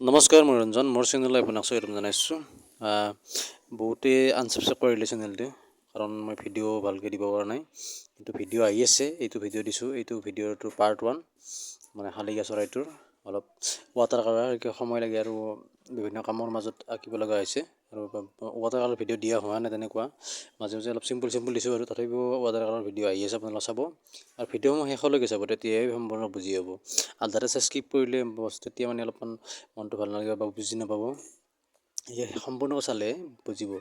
নমস্কাৰ মই ৰঞ্জন মোৰ চেনেললৈ আপোনাক স্বাগতম জনাইছোঁ। বহুতে আনছাবস্ক্ৰাইব কৰিলে চেনেলটো কাৰণ মই ভিডিঅ' ভালকৈ দিব পৰা নাই। কিন্তু ভিডিঅ' আহি আছে, এইটো ভিডিঅ' দিছোঁ। এইটো ভিডিঅ'টো পাৰ্ট 1 মানে শালিকা চৰাইটোৰ অলপ ৱাটাৰ কালাৰ সময় লাগে আৰু বিভিন্ন কামৰ মাজত আঁকিব লগা হৈছে আৰু ৱাটাৰ কালাৰ ভিডিঅ' দিয়া হোৱা নাই তেনেকুৱা। মাজে মাজে অলপ চিম্পুল দিছোঁ আৰু তথাপিও ৱাটাৰ কালাৰ ভিডিঅ' আহি আছে, আপোনালোকে চাব আৰু ভিডিঅ' মই শেষলৈকে চাব, তেতিয়াই সম্পূৰ্ণ বুজি পাব। আধাতে স্কিপ কৰিলে তেতিয়া মানে অলপমান মনটো ভাল নালাগিব বা বুজি নাপাব। সম্পূৰ্ণকৈ চালে বুজিব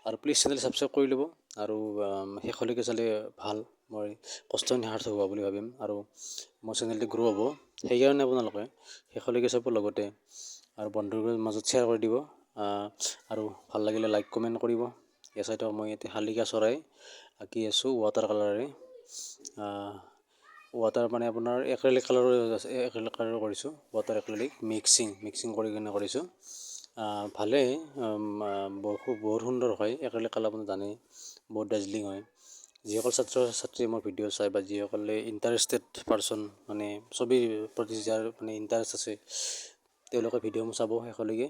আৰু প্লিজ চেনেল ছাবস্ক্ৰাইব কৰি ল'ব আৰু শেষলৈকে চালে ভাল, মই কষ্টখিনি সাৰ্থক হোৱা বুলি ভাবিম আৰু মোৰ চেনেলটো গ্ৰ' হ'ব। সেইকাৰণে আপোনালোকে শেষলৈকে চাব, লগতে আৰু বন্ধুৰ মাজত শ্বেয়াৰ কৰি দিব আৰু ভাল লাগিলে লাইক কমেণ্ট কৰিব। চাই থাকক, মই ইয়াতে শালিকা চৰাই আঁকি আছোঁ ৱাটাৰ কালাৰেৰে। ৱাটাৰ মানে আপোনাৰ এক্ৰেলিক কালাৰো কৰিছোঁ, ৱাটাৰ এক্ৰেলিক মিক্সিং কৰি কিনে কৰিছোঁ। ভালেই, বহুত সুন্দৰ হয়। এক্ৰেলিক কালাৰ আপুনি জানেই বহুত দাৰ্জিলিং হয়। যিসকল ছাত্ৰ ছাত্ৰীয়ে মোৰ ভিডিঅ' চাই বা যিসকলে ইণ্টাৰেষ্টেড পাৰ্চন মানে ছবিৰ প্ৰতি যাৰ মানে ইণ্টাৰেষ্ট আছে, তেওঁলোকে ভিডিঅ' মোৰ চাব শেষলৈকে।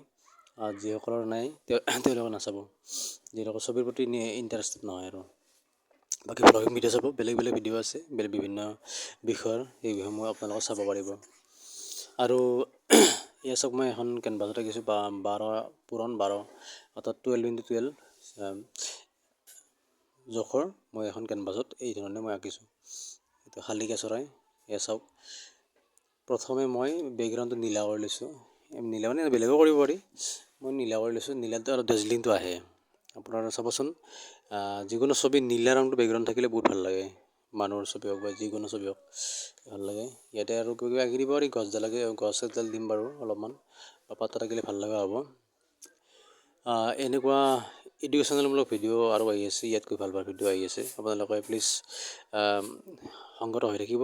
যিসকলৰ নাই তেওঁলোকে নাচাব, যিসকলৰ ছবিৰ প্ৰতি ইণ্টাৰেষ্টেড নহয় আৰু। বাকী ব্লগিং ভিডিঅ' চাব, বেলেগ ভিডিঅ' আছে বিভিন্ন বিষয়ৰ, সেই বিষয়সমূহ আপোনালোকে চাব পাৰিব। আৰু এয়া চাওক, মই এখন কেনভাছত আঁকিছোঁ 12 অৰ্থাৎ 12x12 জোখৰ মই এখন কেনভাছত এই ধৰণে মই আঁকিছোঁ। এইটো শালিকা চৰাই। এয়া চাওক, প্ৰথমে মই বেকগ্ৰাউণ্ডটো নীলা কৰি লৈছোঁ। নীলা মানে বেলেগো কৰিব পাৰি, মই নীলা কৰি লৈছোঁ। নীলাটো আৰু দাৰ্জিলিংটো আহে আপোনাৰ চাবচোন। যিকোনো ছবিত নীলা ৰংটো বেকগ্ৰাউণ্ড থাকিলে বহুত ভাল লাগে, মানুহৰ ছবি হওক বা যিকোনো ছবি হওক ভাল লাগে। ইয়াতে আৰু কিবা আঁকি দিব পাৰি, গছ এডাল দিম বাৰু অলপমান, বা পাত আঁকিলে ভাল লগা হ'ব। এনেকুৱা এডুকেশ্যনেলমূলক ভিডিঅ' আৰু আহি আছে, ইয়াতকৈ ভাল ভিডিঅ' আহি আছে। আপোনালোকে প্লিজ সংগত হৈ থাকিব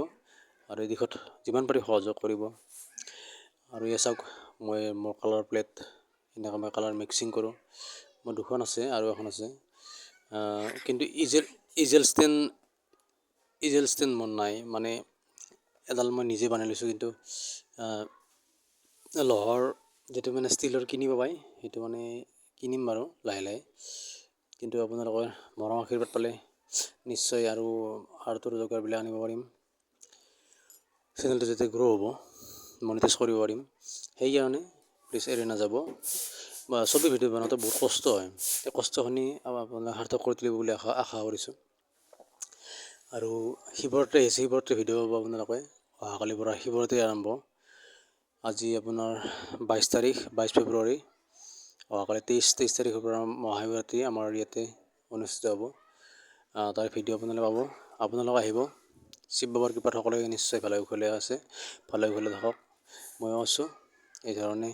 আৰু এই দিশত যিমান পাৰি সহযোগ কৰিব। আৰু এয়া চাওক, মই মোৰ কালাৰ প্লেট এনেকৈ মই কালাৰ মিক্সিং কৰোঁ। মোৰ দুখন আছে আৰু এখন আছে, কিন্তু ইজেল ষ্টেণ্ড মোৰ নাই, মানে এডাল মই নিজে বনাই লৈছোঁ। কিন্তু লোহাৰ যিটো মানে ষ্টীলৰ কিনিব পায়, সেইটো মানে কিনিম বাৰু লাহে। কিন্তু আপোনালোকৰ মৰম আশীৰ্বাদ পালে নিশ্চয় আৰু যোগাৰবিলাক আনিব পাৰিম। চেনেলটো যাতে গ্ৰ' হ'ব, মনিটাইজ কৰিব পাৰিম, সেইকাৰণে প্লিজ এৰি নাযাব। ছবি ভিডিঅ' বনাওঁতে বহুত কষ্ট হয়, সেই কষ্টখিনি আপোনালোকে সাৰ্থক কৰি তুলিব বুলি আশা কৰিছোঁ। আৰু শিৱৰাত্ৰি আহিছে, শিৱৰাত্ৰি ভিডিঅ' পাব আপোনালোকে। অহাকালিৰ পৰা শিৱৰাত্ৰি আৰম্ভ। আজি আপোনাৰ 22 ফেব্ৰুৱাৰী। অহাকালি 23 তাৰিখৰ পৰা মহাশিৱৰাত্ৰি আমাৰ ইয়াতে অনুষ্ঠিত হ'ব। তাৰ ভিডিঅ' আপোনালোকে পাব। আপোনালোকে আহিব। শিৱ বাবাৰ কৃপাত সকলোৱে নিশ্চয় ভালে কুশলে আছে, ভালে কুশলে থাকক। ময়ো আছোঁ এই ধৰণে।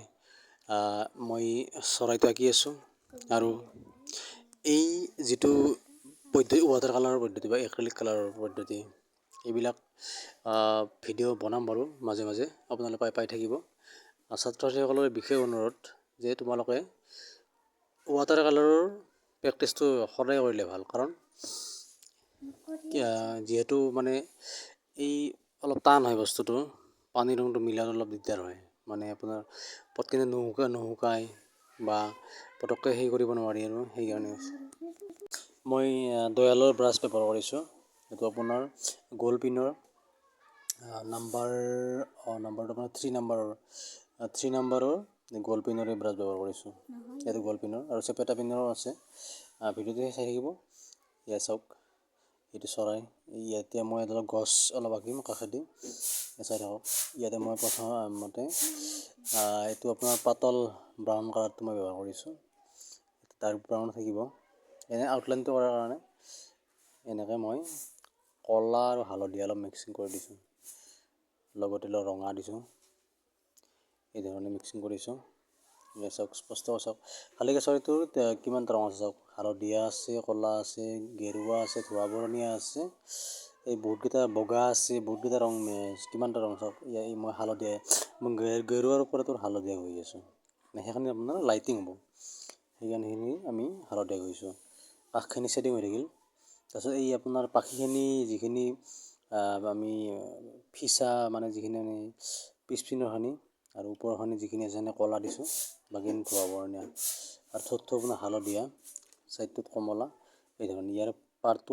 মই চৰাইটো আঁকি আছোঁ আৰু এই যিটো পদ্ধতি, ৱাটাৰ কালাৰৰ পদ্ধতি বা এক্ৰেলিক কালাৰৰ পদ্ধতি, এইবিলাক ভিডিঅ' বনাম বাৰু মাজে মাজে, আপোনালোকে পাই থাকিব। ছাত্ৰ ছাত্ৰীসকলৰ বিশেষ অনুৰোধ যে তোমালোকে ৱাটাৰ কালাৰৰ প্ৰেক্টিছটো সদায় কৰিলে ভাল, কাৰণ যিহেতু মানে এই অলপ টান হয় বস্তুটো, পানীৰ ৰংটো মিলাত অলপ দিগদাৰ হয়। মানে আপোনাৰ পটকনে নুশুকায় বা পটককৈ হেৰি কৰিব নোৱাৰি আৰু সেইকাৰণে মই দয়ালৰ ব্ৰাছ ব্যৱহাৰ কৰিছোঁ। এইটো আপোনাৰ গ'ল্ড পিনৰ নাম্বাৰটো আপোনাৰ 3 নম্বৰৰ গ'ল্ড পিনৰে ব্ৰাছ ব্যৱহাৰ কৰিছোঁ। এইটো গ'ল্ড পিনৰ আৰু চেপেটা পিনৰো আছে। ভিডিঅ'টো চাই থাকিব। এয়া চাওক, এইটো চৰাই। ইয়াতে মই এডাল গছ অলপ আঁকিম কাষেদি, চাই থাকক। ইয়াতে মই প্ৰথমতে এইটো আপোনাৰ পাতল ব্ৰাউন কালাৰটো মই ব্যৱহাৰ কৰিছোঁ। ডাৰ্ক ব্ৰাউন থাকিব এনে আউটলাইনটো কৰাৰ কাৰণে। এনেকৈ মই ক'লা আৰু হালধীয়া অলপ মিক্সিং কৰি দিছোঁ, লগতে অলপ ৰঙা দিছোঁ। এই ধৰণে মিক্সিং কৰিছোঁ। চাওক, স্পষ্ট চাওক, শালিকা চৰাইটোৰ কিমানটা ৰং আছে চাওক। হালধীয়া আছে, ক'লা আছে, গেৰুৱা আছে, ধোঁৱা বৰণীয়া আছে, এই বহুতকেইটা বগা আছে, বহুতকেইটা ৰং, কিমানটা ৰং চাওক। মই হালধীয়া, মই গেৰুৱাৰ ওপৰতো হালধীয়া হৈ আছোঁ, সেইখিনি আপোনাৰ লাইটিং হ'ব, সেইখিনি আমি হালধীয়া কৰিছোঁ। কাষখিনি ছেটিং হৈ থাকিল। তাৰপিছত এই আপোনাৰ পাখিখিনি যিখিনি আমি ফিচা মানে যিখিনি আমি পিছপিনৰখিনি আৰু ওপৰখিনি যিখিনি আছে এনে ক'লা দিছোঁ, বাকীখিনি ধোৱা বৰণীয়া। আৰু ঠোঁটটো আপোনাৰ হালধীয়া, ছাইডটোত কমলা, এই ধৰণে ইয়াৰ পাৰটো